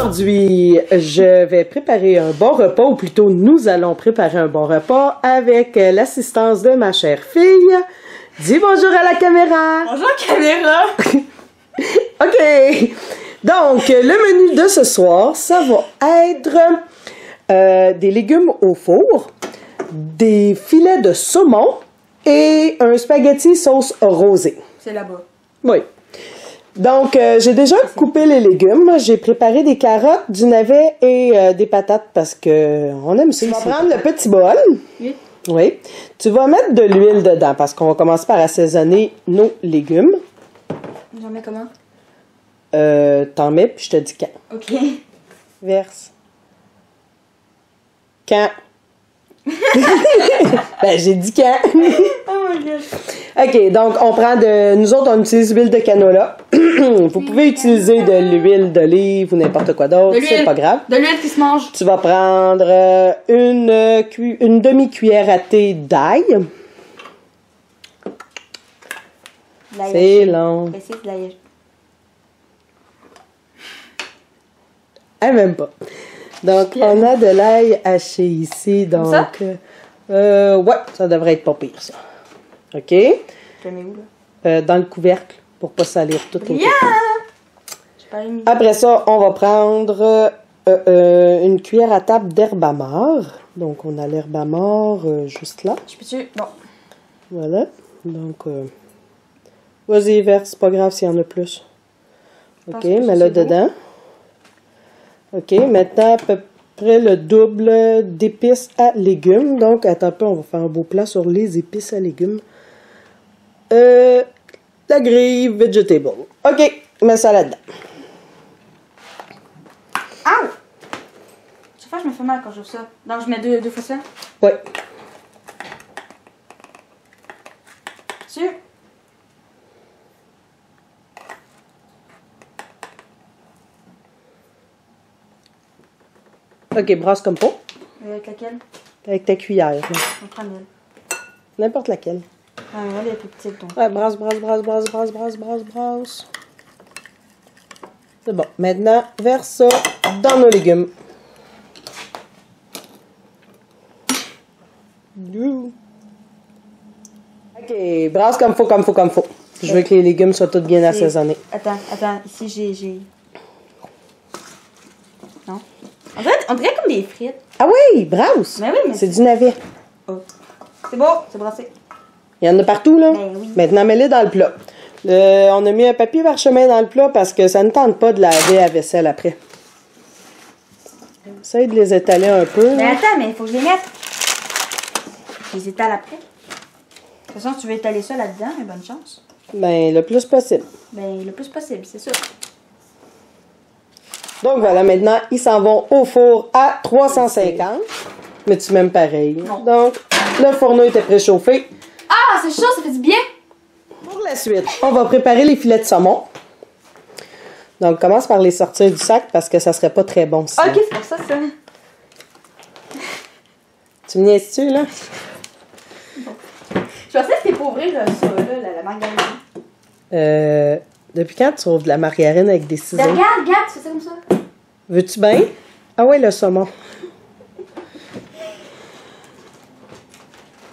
Aujourd'hui, je vais préparer un bon repas, ou plutôt nous allons préparer un bon repas avec l'assistance de ma chère fille. Dis bonjour à la caméra! Bonjour caméra! OK! Donc, le menu de ce soir, ça va être des légumes au four, des filets de saumon et un spaghetti sauce rosée. C'est là-bas. Oui. Donc, j'ai déjà coupé les légumes. J'ai préparé des carottes, du navet et des patates parce que on aime ça. Tu vas prendre le petit bol. Oui. Oui. Tu vas mettre de l'huile dedans parce qu'on va commencer par assaisonner nos légumes. J'en mets comment? T'en mets, puis je te dis quand. OK. Verse. Quand? Ben, j'ai dit quand. Oh my god. OK, donc on prend nous autres, on utilise l'huile de canola. Vous pouvez utiliser de l'huile d'olive ou n'importe quoi d'autre, c'est pas grave. De l'huile qui se mange. Tu vas prendre une demi-cuillère à thé d'ail. C'est long. C'est de l'ail. Ah, même pas. Donc, on a de l'ail haché ici. Donc, ça? Ouais, ça devrait être pas pire, ça. OK? Je le mets où, là? Dans le couvercle, pour pas salir tout autour. Yeah! Après ça, on va prendre une cuillère à table d'herbe amare. Donc, on a l'herbe amare juste là. Je peux-tu? Bon. Voilà. Donc, vas-y, verse, c'est pas grave s'il y en a plus. OK, mets-le dedans. OK, maintenant, à peu près le double d'épices à légumes. Donc, attends un peu, on va faire un beau plat sur les épices à légumes. La grille vegetable. OK, mets ça là-dedans. Ow! Chaque fois, je me fais mal quand je fais ça. Donc, je mets deux fois ça? Oui. Sûr? OK, brasse comme faut. Avec laquelle? Avec ta cuillère. Là. On prend l'huile. N'importe laquelle. Ah, mais elle est plus petite, donc. Ouais, brasse, brasse, brasse, brasse, brasse, brasse, brasse, brasse. C'est bon. Maintenant, verse ça dans nos légumes. OK, brasse comme faut, comme faut, comme faut. Je veux que les légumes soient tous bien assaisonnés. Attends, ici j'ai... Non? On dirait comme des frites. Ah oui, brasse! Mais oui, mais c'est du navet. Oh. C'est bon, c'est brassé. Il y en a partout, là? Ben oui. Maintenant, mets-les dans le plat. On a mis un papier parchemin dans le plat parce que ça ne tente pas de laver la vaisselle après. Essaye de les étaler un peu. Mais attends, mais il faut que je les mette. Je les étale après. De toute façon, si tu veux étaler ça là-dedans, bonne chance. Ben, le plus possible. Ben, le plus possible, c'est ça. Donc voilà, maintenant, ils s'en vont au four à 350. Mais tu m'aimes pareil. Non. Donc, le fourneau était préchauffé. Ah, c'est chaud, ça fait du bien. Pour la suite, on va préparer les filets de saumon. Donc, commence par les sortir du sac parce que ça serait pas très bon sinon. Ok, c'est pour ça, ça. Tu me niaises-tu, là? Bon. Je pensais que c'était pour ouvrir ça, là, la margarine. Depuis quand tu ouvres de la margarine avec des ciseaux? Regarde, tu fais ça comme ça. Veux-tu bien? Ah ouais, le saumon.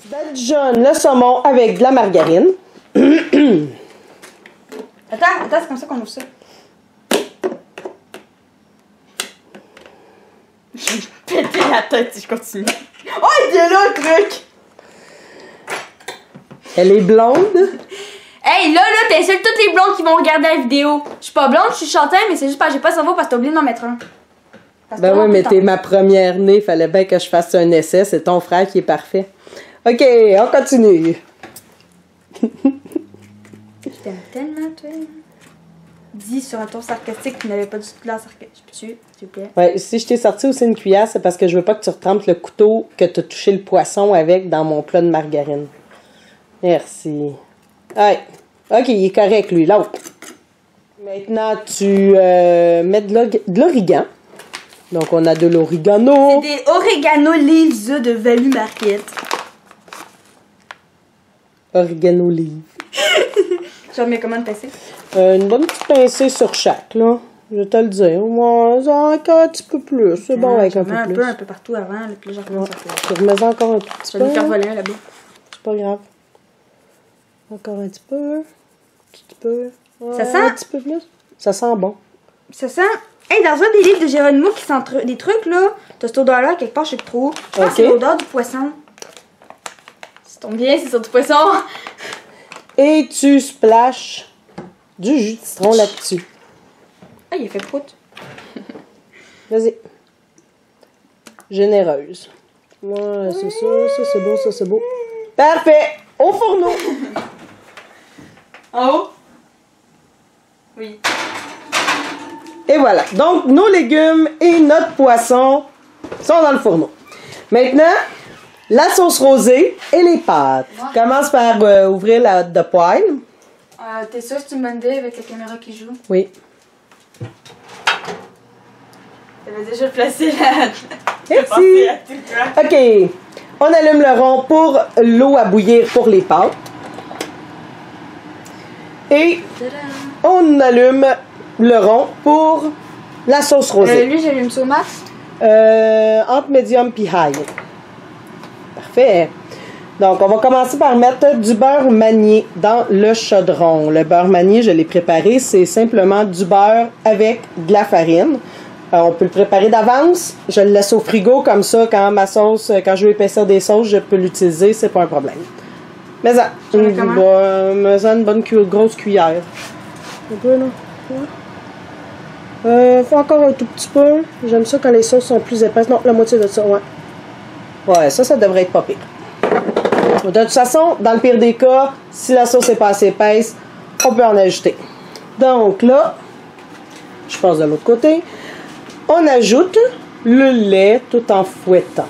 Tu badigeonnes le saumon avec de la margarine. Attends, c'est comme ça qu'on ouvre ça. Je vais péter la tête si je continue. Oh, il est là, le truc! Elle est blonde. Hey, là, t'insultes toutes les blondes qui vont regarder la vidéo. Je suis pas blonde, je suis chanteuse, mais c'est juste parce que j'ai pas de cerveau parce que t'as oublié de m'en mettre un. Ben oui, mais t'es ma première née. Fallait bien que je fasse un essai. C'est ton frère qui est parfait. OK, on continue. Je t'aime tellement, toi. Dis sur un ton sarcastique qui n'avait pas du tout l'air sarcastique. S'il vous plaît. Ouais, si je t'ai sorti aussi une cuillère, c'est parce que je veux pas que tu retrempes le couteau que tu as touché le poisson avec dans mon plat de margarine. Merci. Ouais. OK, il est correct, lui, l'autre. Maintenant, tu mets de l'origan. Donc, on a de l'origano. C'est des oregano leaves de Value Market. Oregano leaf. J'en mets comment de passer? Une bonne petite pincée sur chaque, là. Je vais te le dire. Moi, encore un petit peu plus. C'est bon avec un peu plus. Un peu partout avant, là, puis là, je recommence à faire. Je remets encore un tout petit Je peu. vais nous faire voler un là-bas. C'est pas grave. Encore un petit peu. Un petit peu. Ça sent... Un petit peu plus. Ça sent bon. Ça sent... Hey, dans un des livres de Geronimo qui sent des trucs, là, t'as cette odeur-là, quelque part, je sais plus trop. Je pense que c'est l'odeur du poisson. Ça tombe bien, c'est sur du poisson. Et tu splashes du jus de citron là-dessus. Ah, il a fait prout. Vas-y. Généreuse. Ouais, c'est ça. Ça, c'est beau. Ça, c'est beau. Parfait. Au fourneau. En haut? Oui. Et voilà. Donc, nos légumes et notre poisson sont dans le fourneau. Maintenant, la sauce rosée et les pâtes. Ouais. Commence par ouvrir la hotte de poêle. T'es sûr que c'est une bonne idée avec la caméra qui joue? Oui. T'avais déjà placé la... Merci. OK. On allume le rond pour l'eau à bouillir pour les pâtes. Et on allume le rond pour la sauce rosée. Lui, j'allume ça au max. Entre medium et high. Parfait. Donc, on va commencer par mettre du beurre manié dans le chaudron. Le beurre manié, je l'ai préparé. C'est simplement du beurre avec de la farine. On peut le préparer d'avance. Je le laisse au frigo comme ça. Quand ma sauce, quand je veux épaissir des sauces, je peux l'utiliser. C'est pas un problème. Mais ça, une bonne grosse cuillère. Un peu, là. Ouais. Faut encore un tout petit peu. J'aime ça quand les sauces sont plus épaisses. Non, la moitié de ça, ouais. Ouais, ça devrait être pas pire. De toute façon, dans le pire des cas, si la sauce n'est pas assez épaisse, on peut en ajouter. Donc là, je passe de l'autre côté. On ajoute le lait tout en fouettant.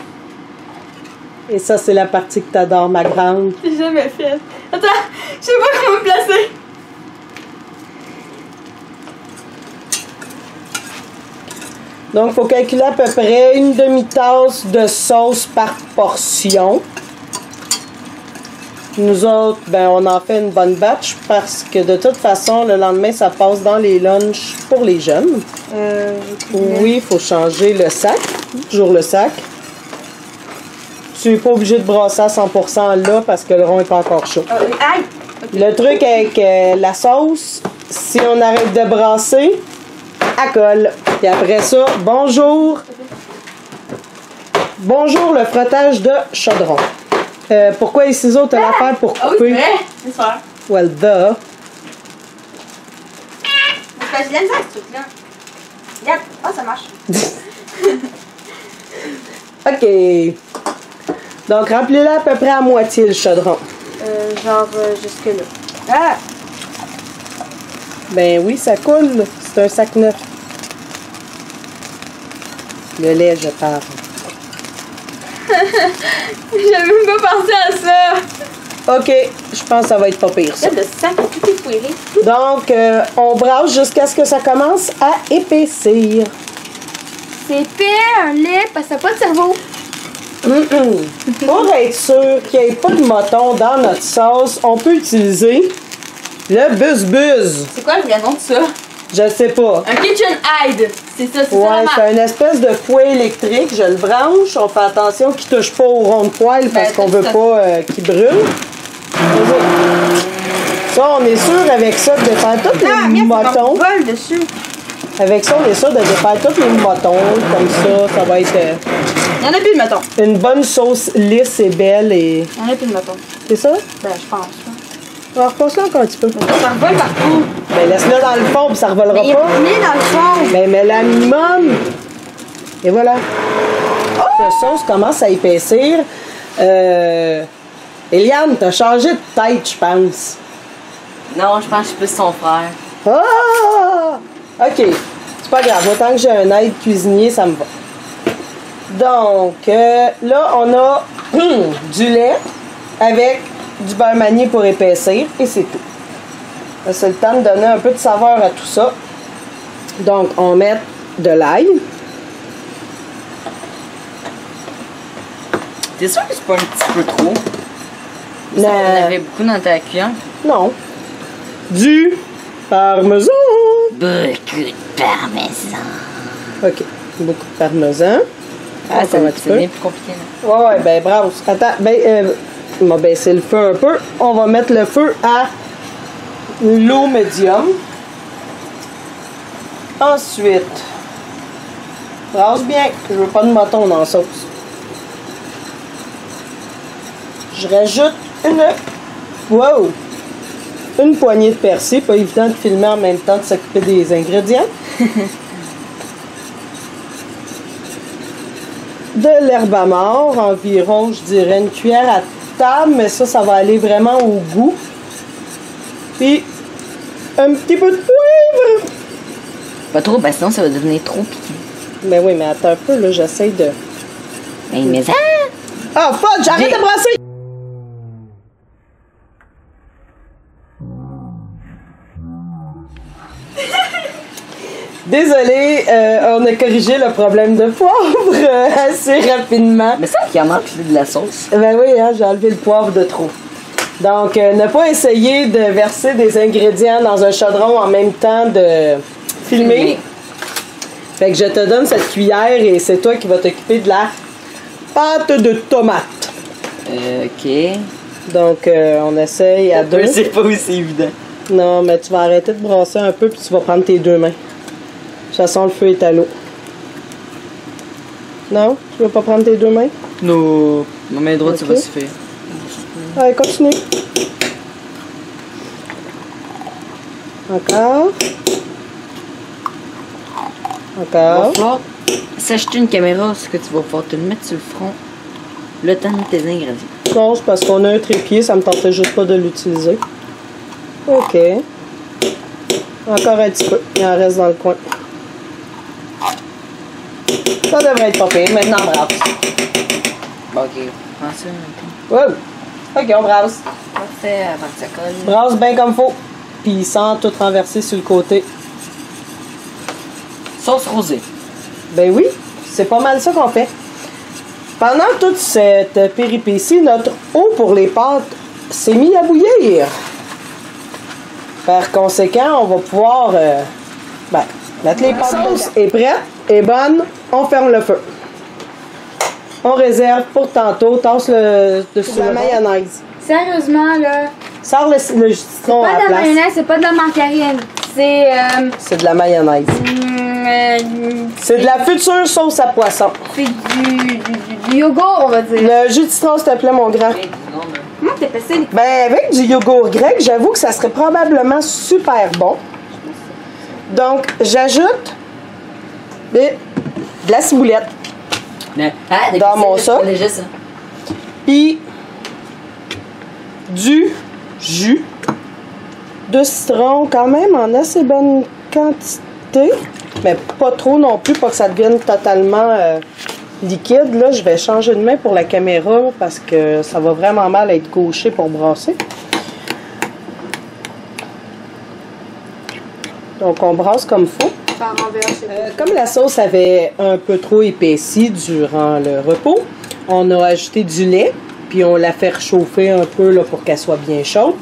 Et ça, c'est la partie que t'adores, ma grande. J'ai jamais fait. Attends, je sais pas comment me placer. Donc, il faut calculer à peu près une demi-tasse de sauce par portion. Nous autres, ben, on en fait une bonne batch parce que de toute façon, le lendemain, ça passe dans les lunchs pour les jeunes. Oui, il faut changer le sac. Toujours le sac. Tu n'es pas obligé de brasser à 100% là parce que le rond n'est pas encore chaud. Aïe! Le truc avec la sauce, si on arrête de brasser, elle colle. Et après ça, bonjour. Bonjour le frottage de chaudron. Pourquoi les ciseaux, t'as l'affaire pour couper? Ah oui, c'est vrai. Well, duh. Je l'aime ça, ce truc-là. Regarde. Ah, ça marche. OK. Donc, remplis-le à peu près à moitié, le chaudron. Jusque-là. Ah! Ben oui, ça coule. C'est un sac neuf. Le lait, je parle. J'avais même pas pensé à ça. OK, je pense que ça va être pas pire, ça. Le sac, tout est fouillé. Donc, on brasse jusqu'à ce que ça commence à épaissir. C'est épais, un lait, parce que ça n'a pas de cerveau. Pour être sûr qu'il n'y ait pas de moton dans notre sauce, on peut utiliser le buzz-buzz. C'est quoi le vrai nom de ça? Je sais pas. Un KitchenAid. C'est ça, c'est ça Ouais, la marque. c'est une espèce de fouet électrique. Je le branche. On fait attention qu'il touche pas au rond de poêle parce qu'on veut pas qu'il brûle. Ça, on est sûr avec ça de défaire tous les motons. Vole dessus. Avec ça, on est sûr de défaire tous les motons. Comme ça, ça va être Il n'y en a plus de motons. une bonne sauce lisse et belle. Et... Il n'y en a plus de motons. C'est ça? Ben, je pense. Alors, repasse-le encore un petit peu. Ça revole partout. Ben, laisse-le dans le fond, puis ça revolera Il est pas. mis dans le fond. Ben, mets-le à minimum. Et voilà. La sauce commence à épaissir. Eliane, t'as changé de tête, je pense. Non, je pense que je suis plus son frère. Ah! OK. C'est pas grave. Autant que j'ai un aide cuisinier, ça me va. Donc, là, on a du lait avec du beurre manié pour épaissir. Et c'est tout. Là, c'est le temps de donner un peu de saveur à tout ça. Donc, on met de l'ail. T'es sûr que c'est pas un petit peu trop? Non. Ça en avait beaucoup dans ta cuillère. Non. Du parmesan. Beaucoup de parmesan. OK. Beaucoup de parmesan. Ah, ça va c'est bien plus compliqué, là. Ouais, ben bravo. Attends, ben, on va baisser le feu un peu. On va mettre le feu à l'eau médium. Ensuite, brasse bien. Je veux pas de mouton dans la sauce. Je rajoute une poignée de persil. Pas évident de filmer en même temps de s'occuper des ingrédients. De l'herbe à mort, environ, je dirais, une cuillère à table, mais ça va aller vraiment au goût. Puis, un petit peu de poivre. Pas trop, ben sinon ça va devenir trop piquant. Mais oui, mais attends un peu, là, j'essaie de... Mais ça... Ah, fuck, j'arrête de brasser! Désolée, on a corrigé le problème de poivre assez rapidement. Mais ça qui en manque, c'est de la sauce. Ben oui, hein, j'ai enlevé le poivre de trop. Donc, ne pas essayer de verser des ingrédients dans un chaudron en même temps de filmer. Fait que je te donne cette cuillère et c'est toi qui vas t'occuper de la pâte de tomate. OK. Donc, on essaye à deux. C'est pas aussi évident. Non, mais tu vas arrêter de brasser un peu puis tu vas prendre tes deux mains. De toute façon, le feu est à l'eau. Non? Tu veux pas prendre tes deux mains? Non. Ma main droite, Ok. ça va suffire. Allez, continue. Encore. Il va Encore. falloir s'acheter une caméra, ce que tu vas pouvoir te le mettre sur le front le temps de mettre tes ingrédients. Non, c'est parce qu'on a un trépied, ça me tentait juste pas de l'utiliser. OK. Encore un petit peu. Il en reste dans le coin. Ça devrait être pas pire. Maintenant, on brasse. Bon, OK. Prends ça maintenant. Wow. OK, on brasse. Parfait, avant que ça colle. Brasse bien comme faut. Puis sans tout renverser sur le côté. Sauce rosée. Ben oui, c'est pas mal ça qu'on fait. Pendant toute cette péripétie, notre eau pour les pâtes s'est mise à bouillir. Par conséquent, on va pouvoir mettre les pâtes. La sauce est prête, est bonne, on ferme le feu. On réserve pour tantôt, tasse le dessus de la mayonnaise. Sérieusement, là. Sors le jus de citron à Pas la de la place. mayonnaise, c'est pas de la margarine. C'est. C'est de la mayonnaise. C'est de la future sauce à poisson. C'est du yogourt, on va dire. Le jus de citron, s'il te plaît, mon grand. Comment t'es passé? Ben, avec du yogourt grec, j'avoue que ça serait probablement super bon. Donc, j'ajoute de la ciboulette. Dans mon sac. Léger, ça. Puis, du jus de citron, quand même en assez bonne quantité. Mais pas trop non plus, pas que ça devienne totalement liquide. Là, je vais changer de main pour la caméra parce que ça va vraiment mal être gaucher pour brasser. Donc, on brasse comme il faut. Comme la sauce avait un peu trop épaissi durant le repos, on a ajouté du lait, puis on l'a fait réchauffer un peu là, pour qu'elle soit bien chaude.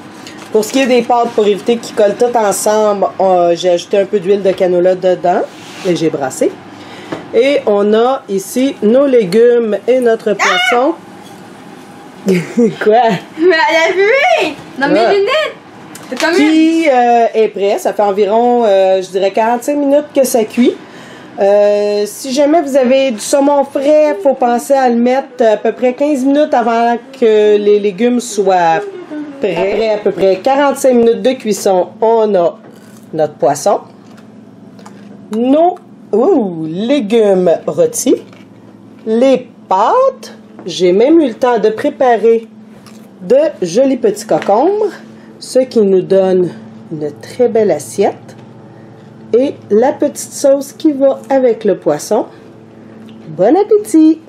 Pour ce qui est des pâtes, pour éviter qu'ils collent tout ensemble, j'ai ajouté un peu d'huile de canola dedans et j'ai brassé. Et on a ici nos légumes et notre poisson. Quoi? Mais à la vue! Dans mes lunettes! C'est comme Qui est prêt. Ça fait environ, je dirais, 45 minutes que ça cuit. Si jamais vous avez du saumon frais, il faut penser à le mettre à peu près 15 minutes avant que les légumes soient prêts. Après à peu près 45 minutes de cuisson, on a notre poisson, nos légumes rôtis, les pâtes. J'ai même eu le temps de préparer de jolis petits concombres, ce qui nous donne une très belle assiette. Et la petite sauce qui va avec le poisson. Bon appétit!